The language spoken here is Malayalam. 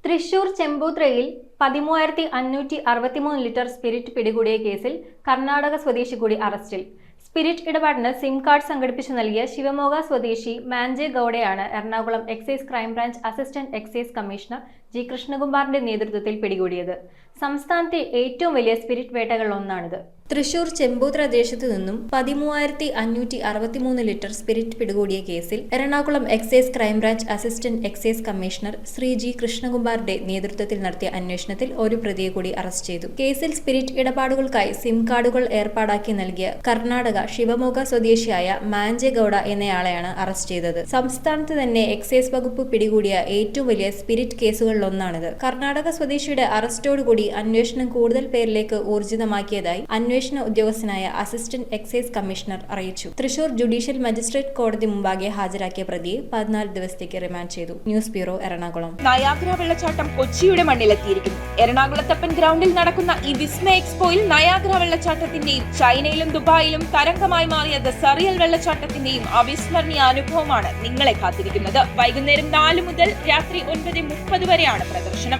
തൃശൂർ ചെമ്പൂത്രയിൽ 13,563 ലിറ്റർ സ്പിരിറ്റ് പിടികൂടിയ കേസിൽ കർണാടക സ്വദേശി കൂടി അറസ്റ്റിൽ. സ്പിരിറ്റ് ഇടപാടിന് സിം കാർഡ് സംഘടിപ്പിച്ചു നൽകിയ ശിവമോഗ സ്വദേശി മാഞ്ചെ ഗൌഡയാണ് Ernakulam excise crime branch assistant excise commissioner G കൃഷ്ണകുമാറിന്റെ നേതൃത്വത്തിൽ പിടികൂടിയത്. സംസ്ഥാനത്തെ ഏറ്റവും വലിയ സ്പിരിറ്റ് വേട്ടകളിലൊന്നാണിത്. തൃശൂർ ചെമ്പൂത്ര ദേശത്തു നിന്നും 13,563 ലിറ്റർ സ്പിരിറ്റ് പിടികൂടിയ കേസിൽ Ernakulam excise crime branch assistant excise commissioner Shri G കൃഷ്ണകുമാറിന്റെ നേതൃത്വത്തിൽ നടത്തിയ അന്വേഷണത്തിൽ ഒരു പ്രതിയെ കൂടി അറസ്റ്റ് ചെയ്തു. കേസിൽ സ്പിരിറ്റ് ഇടപാടുകൾക്കായി സിം കാർഡുകൾ ഏർപ്പാടാക്കി നൽകിയ കർണാടക ശിവമോഗ സ്വദേശിയായ മാഞ്ചെ ഗൌഡ എന്നയാളെയാണ് അറസ്റ്റ് ചെയ്തത്. സംസ്ഥാനത്ത് തന്നെ എക്സൈസ് വകുപ്പ് പിടികൂടിയ ഏറ്റവും വലിയ സ്പിരിറ്റ് കേസുകളിലൊന്നാണിത്. കർണാടക സ്വദേശിയുടെ അറസ്റ്റോടുകൂടി അന്വേഷണം കൂടുതൽ പേരിലേക്ക് ഊർജിതമാക്കിയതായി അന്വേഷണ ഉദ്യോഗസ്ഥനായ അസിസ്റ്റന്റ് എക്സൈസ് കമ്മീഷണർ അറിയിച്ചു. തൃശൂർ ജുഡീഷ്യൽ മജിസ്ട്രേറ്റ് കോടതി മുമ്പാകെ ഹാജരാക്കിയ പ്രതിയെ 14 ദിവസത്തേക്ക് റിമാൻഡ് ചെയ്തു. News bureau, Ernakulam. നയാഗ്ര വെള്ളച്ചാട്ടം കൊച്ചിയുടെ മണ്ണിലെത്തിയിരിക്കുന്നു. എറണാകുളത്തപ്പൻ ഗ്രൗണ്ടിൽ നടക്കുന്ന ഈ വിസ്മയ എക്സ്പോയിൽ നയാഗ്ര വെള്ളച്ചാട്ടത്തിന്റെയും ചൈനയിലും ദുബായിലും തരംഗമായി മാറിയ ദ സറിയൽ വെള്ളച്ചാട്ടത്തിന്റെയും അവിസ്മരണീയ അനുഭവമാണ് നിങ്ങളെ കാത്തിരിക്കുന്നത്. വൈകുന്നേരം 4 മുതൽ രാത്രി 9:30 വരെയാണ് പ്രദർശനം.